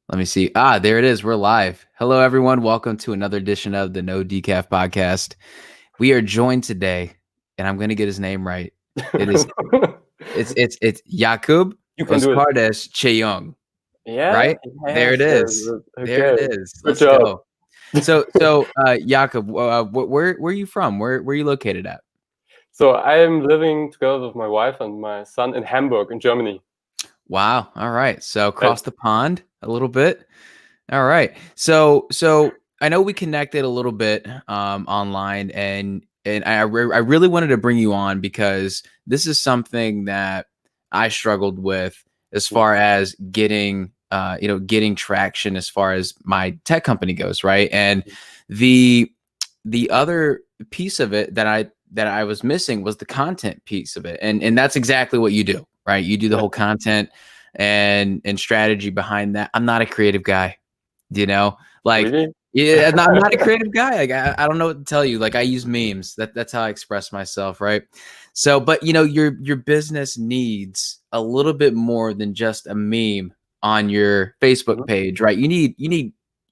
Let me see. There it is. We're live. Hello, everyone. Welcome to another edition of the No Decaf podcast. We are joined today, and I'm going to get his name right. It's Yakup You can do it. Ozkardes-Cheung, Yeah. right? There it Yes, is. There okay. it is. Good Let's job. go. So, Yakup, where are you from? Where are you located at? So I am living together with my wife and my son in Hamburg, in Germany. Wow. All right. So across the pond a little bit. All right. So I know we connected a little bit online, and I really wanted to bring you on because this is something that I struggled with as far as getting getting traction as far as my tech company goes, right? And the other piece of it that I was missing was the content piece of it. And that's exactly what you do, right? You do the whole content and strategy behind that. I'm not a creative guy. Like, Really? yeah, I'm not a creative guy. Like, I don't know what to tell you. Like, I use memes. That's how I express myself, right? So, but your business needs a little bit more than just a meme on your Facebook page, right? You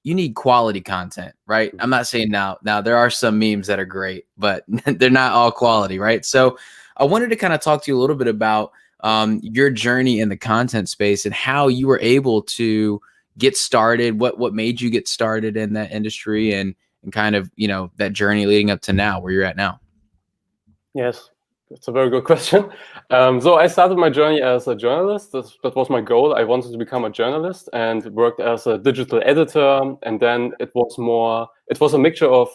need quality content, right? I'm not saying now there are some memes that are great, but they're not all quality, right? So, I wanted to kind of talk to you a little bit about your journey in the content space and how you were able to get started, what made you get started in that industry, and kind of that journey leading up to now where you're at now. Yes, that's a very good question. So I started my journey as a journalist. That was my goal. I wanted to become a journalist and worked as a digital editor. And then it was a mixture of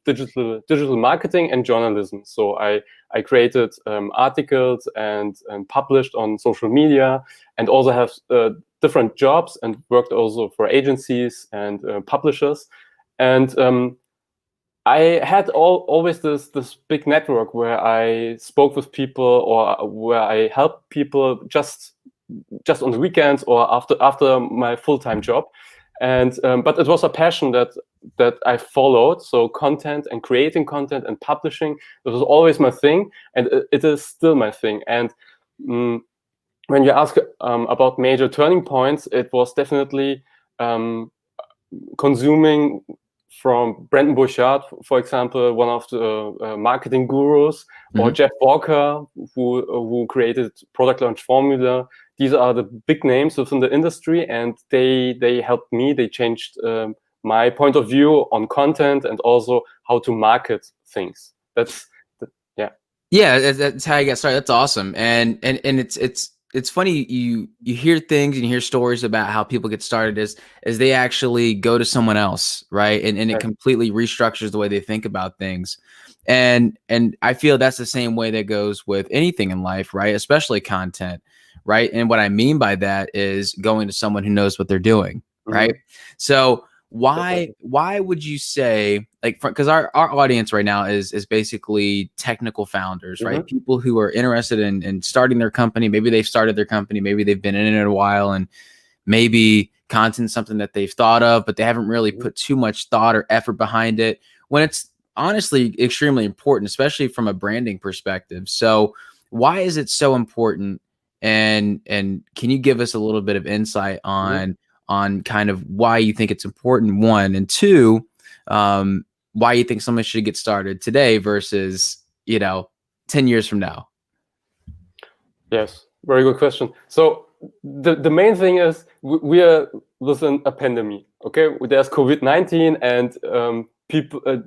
digital marketing and journalism. So I created articles and published on social media, and also have different jobs and worked also for agencies and publishers. And I had always this big network where I spoke with people, or where I helped people just on the weekends or after my full-time job. And but it was a passion that I followed. So content and creating content and publishing, it was always my thing, and it is still my thing. And when you ask about major turning points, it was definitely consuming from Brandon Bouchard, for example, one of the marketing gurus, or Jeff Walker, who created Product Launch Formula. These are the big names within the industry, and they helped me. They changed my point of view on content and also how to market things. That's how you got started. That's awesome. And it's funny, you hear things and you hear stories about how people get started as they actually go to someone else, right? And it completely restructures the way they think about things. And I feel that's the same way that goes with anything in life, right? Especially content, right? And what I mean by that is going to someone who knows what they're doing, right? So why would you say, like, because our audience right now is basically technical founders, right? People who are interested in starting their company. Maybe they've started their company, maybe they've been in it a while, and maybe content's something that they've thought of, but they haven't really put too much thought or effort behind it, when it's honestly extremely important, especially from a branding perspective. So why is it so important? And can you give us a little bit of insight on kind of why you think it's important, one, and two, why you think someone should get started today versus 10 years from now? Yes, very good question. So the main thing is we are within a pandemic. Okay, there's COVID-19, and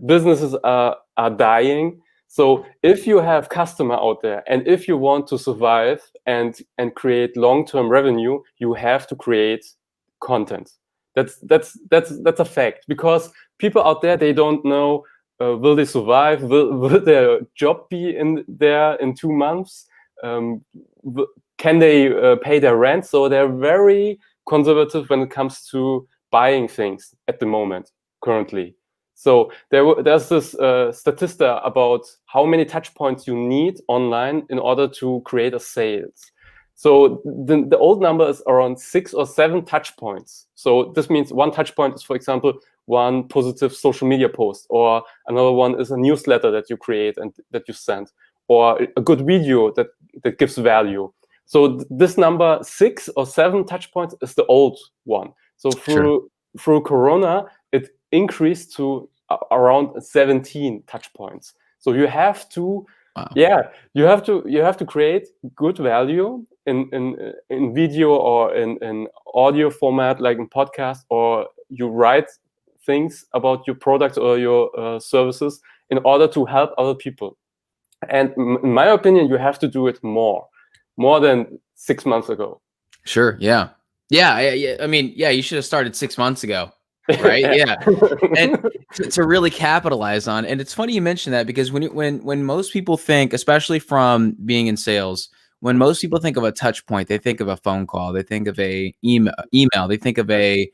businesses are dying. So if you have customer out there, and if you want to survive and create long-term revenue, you have to create content. That's a fact, because people out there, they don't know, will they survive? Will their job be in 2 months? Can they pay their rent? So they're very conservative when it comes to buying things at the moment, currently. So there's this statistic about how many touch points you need online in order to create a sales. So the old number is around 6 or 7 touch points. So this means one touch point is, for example, one positive social media post, or another one is a newsletter that you create and that you send, or a good video that gives value. So this number 6 or 7 touch points is the old one. So Sure. through Corona, it increased to around 17 touch points. So you have to, Wow. you have to create good value in video or in audio format, like in podcast, or you write things about your product or your services in order to help other people. And in my opinion, you have to do it more than 6 months ago. Sure. Yeah. Yeah. I mean, yeah, you should have started 6 months ago. Right. Yeah. Yeah. And to really capitalize on. And it's funny you mentioned that, because when most people think, especially from being in sales, when most people think of a touch point, they think of a phone call, they think of a email, they think of a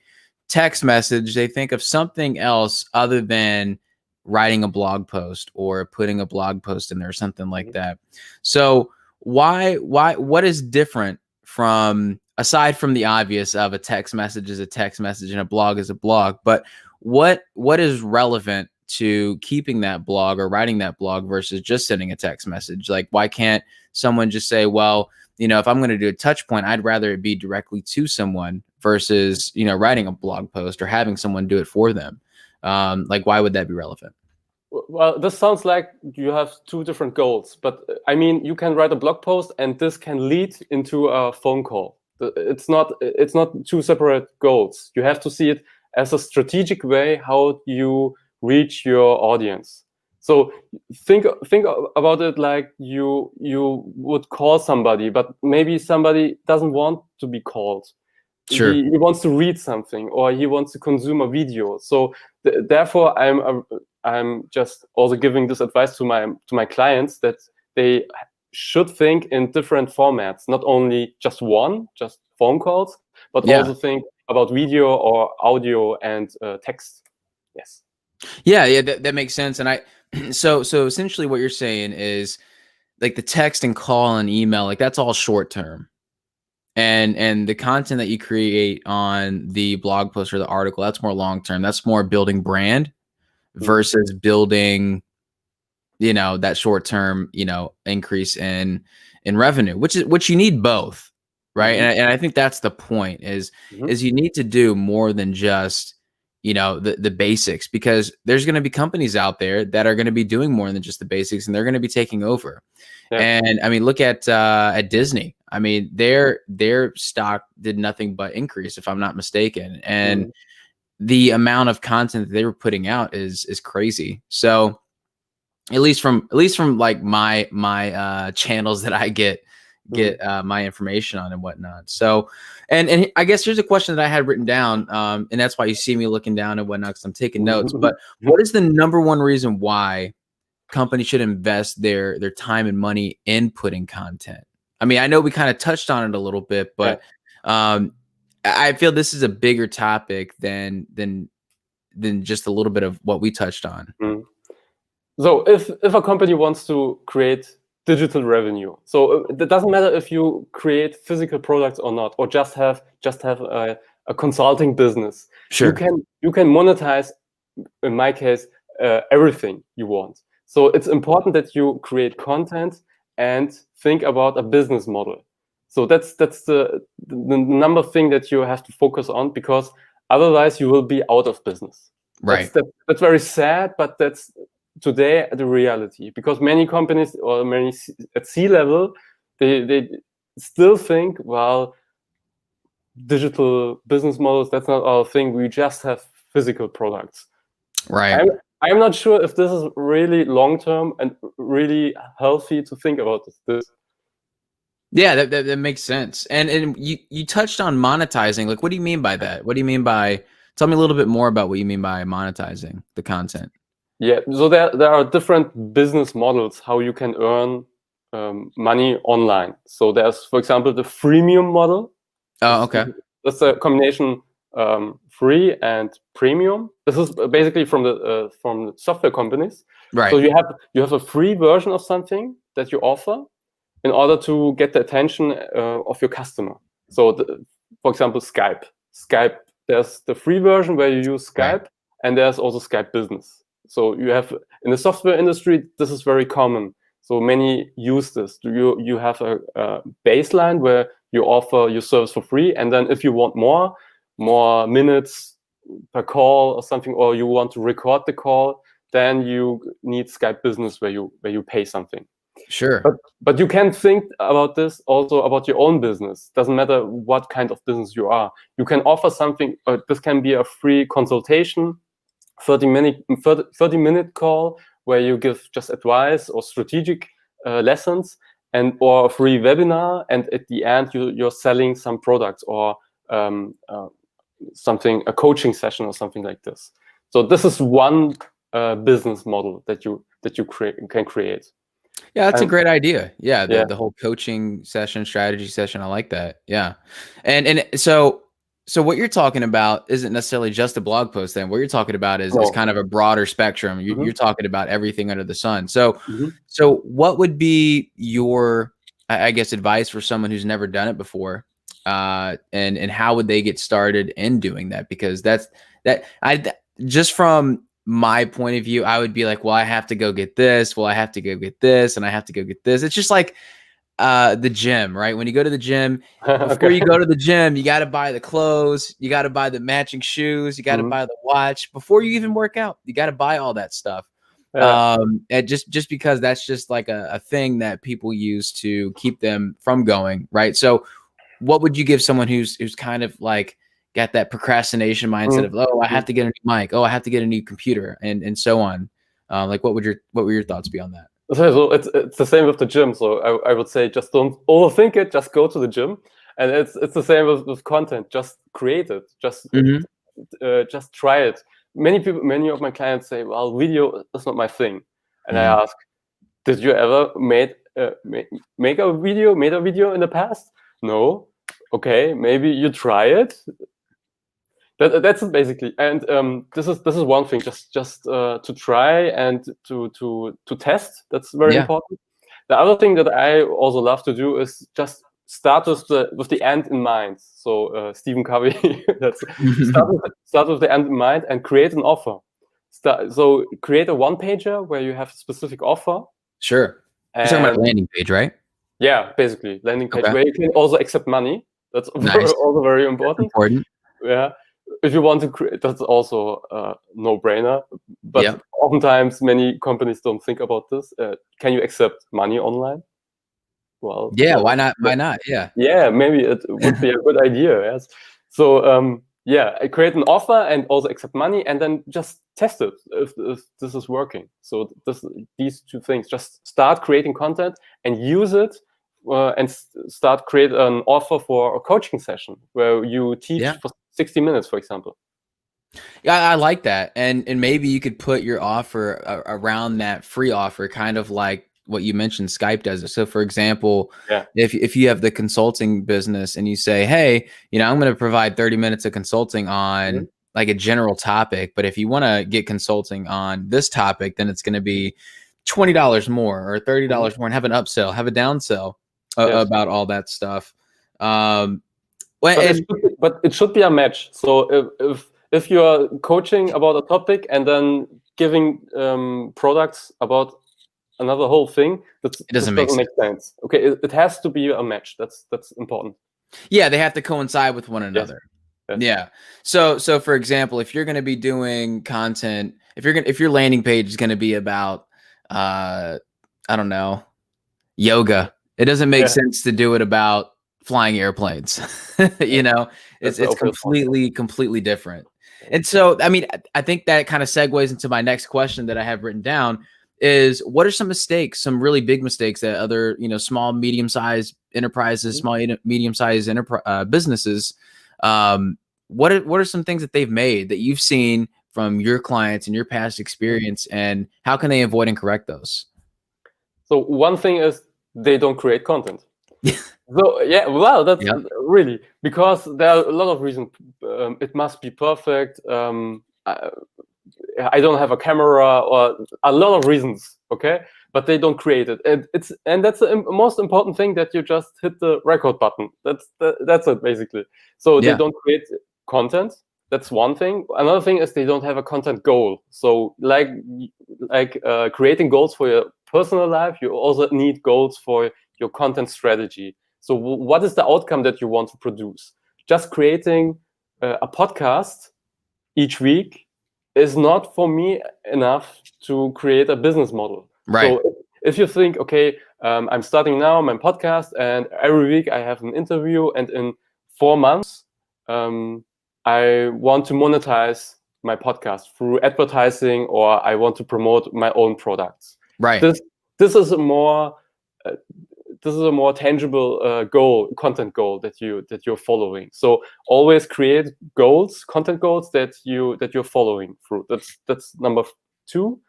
text message, they think of something else other than writing a blog post or putting a blog post in there or something like that. So what is different from, aside from the obvious of a text message is a text message and a blog is a blog, but what is relevant to keeping that blog or writing that blog versus just sending a text message? Like, why can't someone just say, well, if I'm going to do a touch point, I'd rather it be directly to someone versus, writing a blog post or having someone do it for them. Like, why would that be relevant? Well, this sounds like you have two different goals, but I mean, you can write a blog post and this can lead into a phone call. It's not two separate goals. You have to see it as a strategic way how you reach your audience. So think about it like you would call somebody, but maybe somebody doesn't want to be called. Sure. He wants to read something, or he wants to consume a video. So therefore, I'm just also giving this advice to my clients, that they should think in different formats, not only just phone calls, but Yeah. also think about video or audio and text. Yes. Yeah, that makes sense. And so essentially what you're saying is, like, the text and call and email, like, that's all short term. And the content that you create on the blog post or the article, that's more long term. That's more building brand versus building, that short term, increase in revenue, which you need both, right? And I think that's the point is you need to do more than just, the basics, because there's going to be companies out there that are going to be doing more than just the basics, and they're going to be taking over. Yeah. And I mean, look at Disney. I mean, their stock did nothing but increase, if I'm not mistaken. And the amount of content that they were putting out is crazy. So at least from like my channels that I get my information on and whatnot. So, and I guess here's a question that I had written down, and that's why you see me looking down and whatnot, because I'm taking notes. But what is the number one reason why companies should invest their time and money in putting content? I mean, I know we kind of touched on it a little bit, but I feel this is a bigger topic than just a little bit of what we touched on. So if a company wants to create digital revenue, so it doesn't matter if you create physical products or not, or just have a consulting business. Sure. You can monetize, in my case, everything you want. So it's important that you create content and think about a business model. So that's the number thing that you have to focus on, because otherwise you will be out of business. Right. That's very sad, but that's today the reality, because many companies, or many at C-level, they still think, well, digital business models, that's not our thing. We just have physical products. Right. I'm not sure if this is really long-term and really healthy to think about this. Yeah, that makes sense. And you touched on monetizing. Like, what do you mean by that? What do you mean by, tell me a little bit more about what you mean by monetizing the content. Yeah, so there are different business models how you can earn money online. So there's, for example, the freemium model. Oh, okay. That's a combination free and premium. This is basically from the software companies. Right. So you have a free version of something that you offer in order to get the attention of your customer. So, for example, Skype. There's the free version where you use Skype, and there's also Skype Business. So you have, in the software industry, this is very common. So many use this. You have a baseline where you offer your service for free, and then if you want more, more minutes per call or something, or you want to record the call, then you need Skype Business where you pay something. Sure. But you can think about this also about your own business. Doesn't matter what kind of business you are. You can offer something. This can be a free consultation, 30-minute call where you give just advice or strategic lessons, or a free webinar, and at the end you're selling some products or something, a coaching session or something like this. So this is one business model that you can create. Yeah, that's a great idea. Yeah, Yeah. the whole coaching session, strategy session, I like that. Yeah. And so what you're talking about isn't necessarily just a blog post then. What you're talking about is kind of a broader spectrum. You're talking about everything under the sun. So so what would be your, I guess, advice for someone who's never done it before? And how would they get started in doing that? Because just from my point of view, I would be like, well, I have to go get this. Well, I have to go get this, and I have to go get this. It's just like the gym, right? When you go to the gym, before you go to the gym, you got to buy the clothes, you got to buy the matching shoes, you got to buy the watch before you even work out. You got to buy all that stuff. And just because that's just like a thing that people use to keep them from going, right? So what would you give someone who's kind of like got that procrastination mindset of, oh, I have to get a new mic, oh, I have to get a new computer, and so on? Like, what were your thoughts beyond that? So it's the same with the gym. So I would say just don't overthink it. Just go to the gym, and it's the same with content. Just create it. Just try it. Many of my clients say, "Well, video is not my thing," and I ask, "Did you ever made a video in the past?" No. Okay, maybe you try it. That's it basically, and this is one thing. Just to try and to test. That's very important. The other thing that I also love to do is just start with the end in mind. So Stephen Covey, start with the end in mind and create an offer. So create a one-pager where you have a specific offer. Sure. You're talking about a landing page, right? Yeah, basically landing page where you can also accept money. That's also very important. Yeah. If you want to create, that's also a no-brainer. But oftentimes, many companies don't think about this. Can you accept money online? Well, yeah, why not? Why not? Yeah. Yeah, maybe it would be a good idea. Yes. So I create an offer and also accept money, and then just test it if this is working. So these two things: just start creating content and use it. And start create an offer for a coaching session where you teach for 60 minutes, for example. Yeah, I like that. And maybe you could put your offer around that free offer, kind of like what you mentioned Skype does it. So for example, if you have the consulting business and you say, hey, I'm going to provide 30 minutes of consulting on like a general topic, but if you want to get consulting on this topic, then it's going to be $20 more or $30 more, and have an upsell, have a downsell about all that stuff. But it should be a match. So if you are coaching about a topic and then giving products about another whole thing, it doesn't make sense. Okay, it has to be a match. That's important. Yeah, they have to coincide with one another. Yeah. So for example, if you're going to be doing content, if your landing page is going to be about I don't know, yoga, it doesn't make sense to do it about flying airplanes. It's completely different. And so, I mean, I think that kind of segues into my next question that I have written down is, what are some mistakes, some really big mistakes that other, small, medium-sized enterprises, small, medium-sized businesses, what are some things that they've made that you've seen from your clients and your past experience, and how can they avoid and correct those? So one thing is they don't create content. So that's really, because there are a lot of reasons. It must be perfect. I don't have a camera, or a lot of reasons. Okay, but they don't create it, and that's the most important thing, that you just hit the record button. That's it basically. So they don't create content. That's one thing. Another thing is they don't have a content goal. So like creating goals for your personal life, you also need goals for your content strategy. So what is the outcome that you want to produce? Just creating a podcast each week is not for me enough to create a business model. Right. So if you think, okay, I'm starting now my podcast, and every week I have an interview, and in 4 months I want to monetize my podcast through advertising, or I want to promote my own products. Right. This is a more tangible content goal that you're following. So always create content goals that you're following through. That's number 2.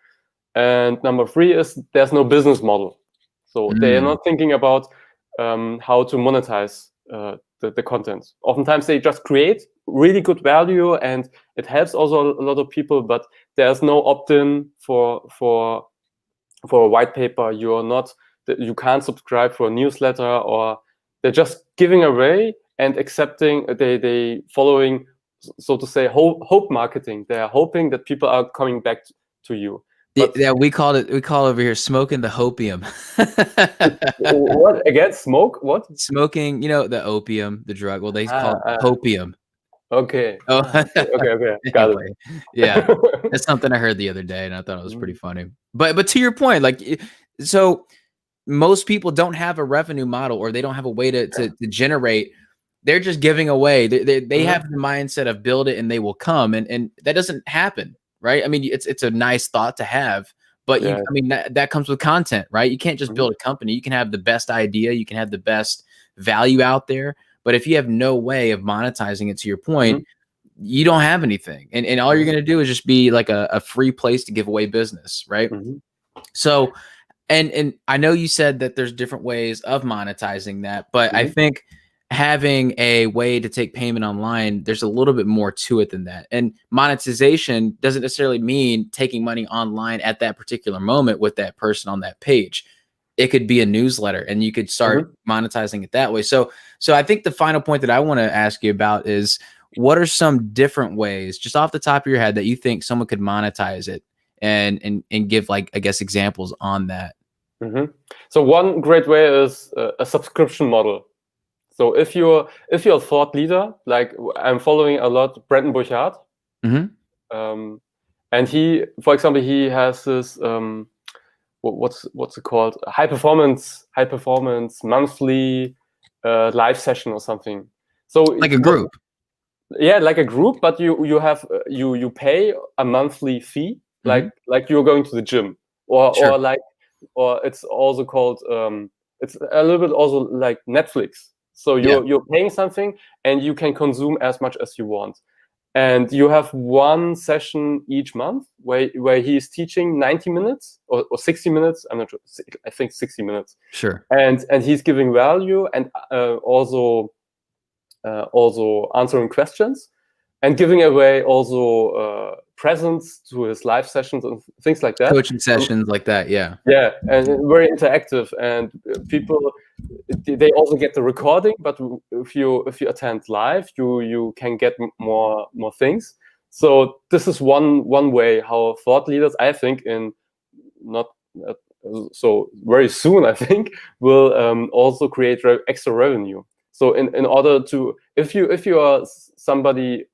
And number 3 is there's no business model. So they are not thinking about how to monetize the content. Oftentimes they just create really good value, and it helps also a lot of people, but there's no opt-in for a white paper. You can't subscribe for a newsletter, or they're just giving away and accepting. They following, so to say, hope marketing. They are hoping that people are coming back to you. But we call over here smoking the hopium. What again? Smoke? What? Smoking, the opium, the drug. Well, they call it hopium. Okay. Oh, okay. Got anyway, it. Yeah, that's something I heard the other day, and I thought it was pretty funny. But to your point, like, so most people don't have a revenue model, or they don't have a way to generate. They're just giving away. They have the mindset of build it and they will come, and that doesn't happen, right? I mean, it's a nice thought to have, but that comes with content, right? You can't just build a company. You can have the best idea, you can have the best value out there, but if you have no way of monetizing it, to your point, you don't have anything, and all you're going to do is just be like a free place to give away business, right? So, and I know you said that there's different ways of monetizing that, but I think having a way to take payment online, there's a little bit more to it than that. And monetization doesn't necessarily mean taking money online at that particular moment with that person on that page. It could be a newsletter, and you could start monetizing it that way. So I think the final point that I want to ask you about is, what are some different ways, just off the top of your head, that you think someone could monetize it, and give, like, I guess, examples on that? So one great way is a subscription model. So if you're a thought leader, like I'm following a lot Brandon Burchard, and he, for example, he has this what's it called, high performance monthly live session or something. So like a group. Yeah, like a group, but you have you pay a monthly fee, like you're going to the gym, or it's also called it's a little bit also like Netflix. So you're paying something, and you can consume as much as you want, and you have one session each month where he's teaching 90 minutes or 60 minutes. I'm not sure. I think 60 minutes. Sure. And he's giving value, and also answering questions, and giving away also presents to his live sessions and things like that. Coaching sessions like that, yeah. Yeah, and very interactive, and people, they also get the recording. But if you attend live, you can get more things. So this is one way how thought leaders, I think, in not so very soon, I think, will also create extra revenue. So in order to, if you are somebody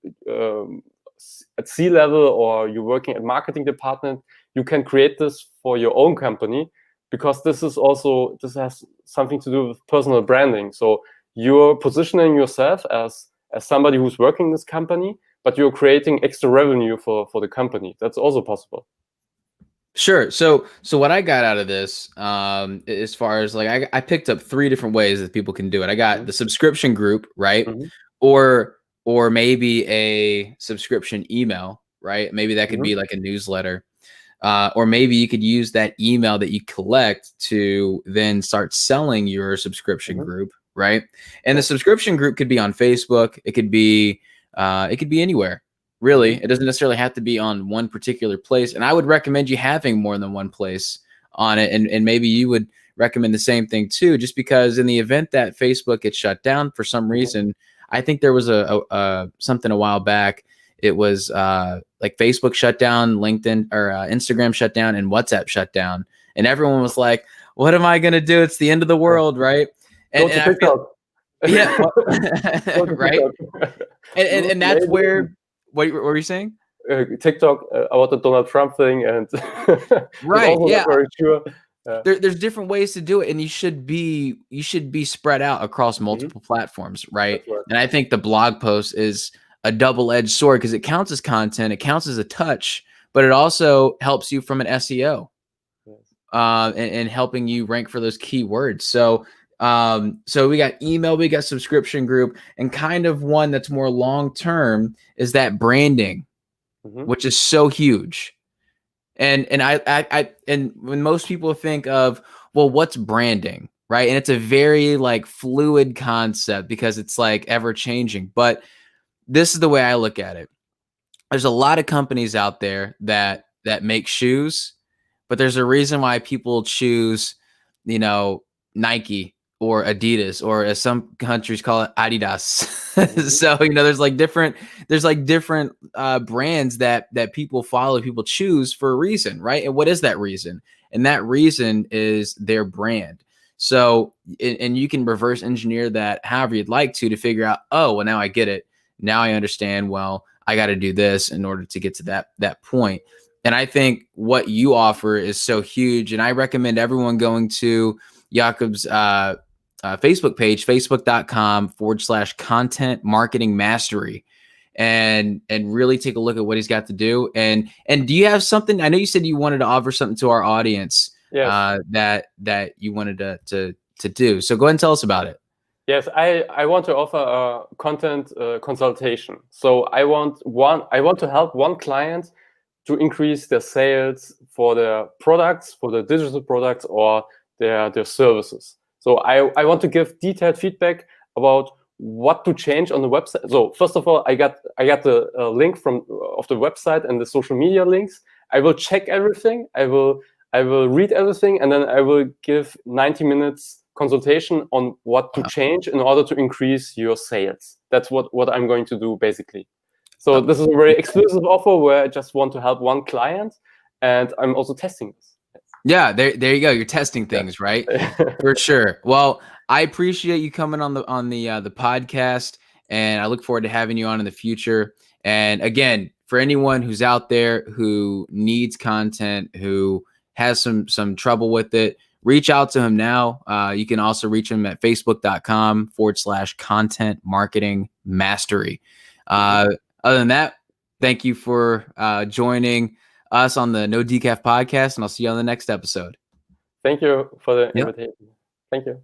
at C-level, or you're working at marketing department, you can create this for your own company, because this has something to do with personal branding. So you're positioning yourself as somebody who's working in this company, but you're creating extra revenue for the company. That's also possible. Sure. So what I got out of this, as far as, like, I picked up 3 different ways that people can do it. I got the subscription group, right? Or maybe a subscription email, right? Maybe that could be like a newsletter. Or maybe you could use that email that you collect to then start selling your subscription group, right? And the subscription group could be on Facebook. It could be anywhere, really. It doesn't necessarily have to be on one particular place. And I would recommend you having more than one place on it. And maybe you would recommend the same thing too, just because in the event that Facebook gets shut down for some reason, I think there was something a while back. It was like Facebook shut down, LinkedIn or Instagram shut down, and WhatsApp shut down, and everyone was like, "What am I going to do? It's the end of the world, right?" And I feel, Yeah, well, Go to right. TikTok. And that's Maybe where what were you saying? TikTok about the Donald Trump thing, and he's Right. also not Yeah. very sure. There's different ways to do it, and you should be spread out across Mhm. multiple platforms, right? That's right. And I think the blog post is a double-edged sword because it counts as content, it counts as a touch, but it also helps you from an SEO, Yes. and helping you rank for those keywords. So we got email, we got subscription group, and kind of one that's more long term is that branding, Mhm. which is so huge. And when most people think of, well, what's branding, right? And it's a very like fluid concept because it's like ever changing. But this is the way I look at it. There's a lot of companies out there that make shoes, but there's a reason why people choose, Nike or Adidas, or as some countries call it, Adidas. Mhm. So there's like different brands that people follow, people choose for a reason, right? And what is that reason? And that reason is their brand. So and you can reverse engineer that however you'd like to figure out, oh, well, now I get it. Now I understand. Well, I got to do this in order to get to that point. And I think what you offer is so huge. And I recommend everyone going to Yakup's Facebook page, facebook.com/content marketing mastery, and really take a look at what he's got to do. And do you have something? I know you said you wanted to offer something to our audience Yes. that you wanted to do. So go ahead and tell us about it. Yes, I want to offer a content consultation. So I want to help one client to increase their sales for their products, for the digital products, or their services. So I want to give detailed feedback about what to change on the website. So first of all, I got the link of the website and the social media links. I will check everything. I will read everything, and then I will give 90 minutes consultation on what to change in order to increase your sales. That's what I'm going to do basically. So this is a very exclusive offer where I just want to help one client, and I'm also testing this. Yeah, there you go. You're testing things, right? Yeah. For sure. Well, I appreciate you coming on the podcast, and I look forward to having you on in the future. And again, for anyone who's out there who needs content, who has some trouble with it, reach out to him now. You can also reach him at facebook.com/content marketing mastery. Other than that, thank you for joining us on the No Decaf podcast, and I'll see you on the next episode. Thank you for the Yep. invitation. Thank you.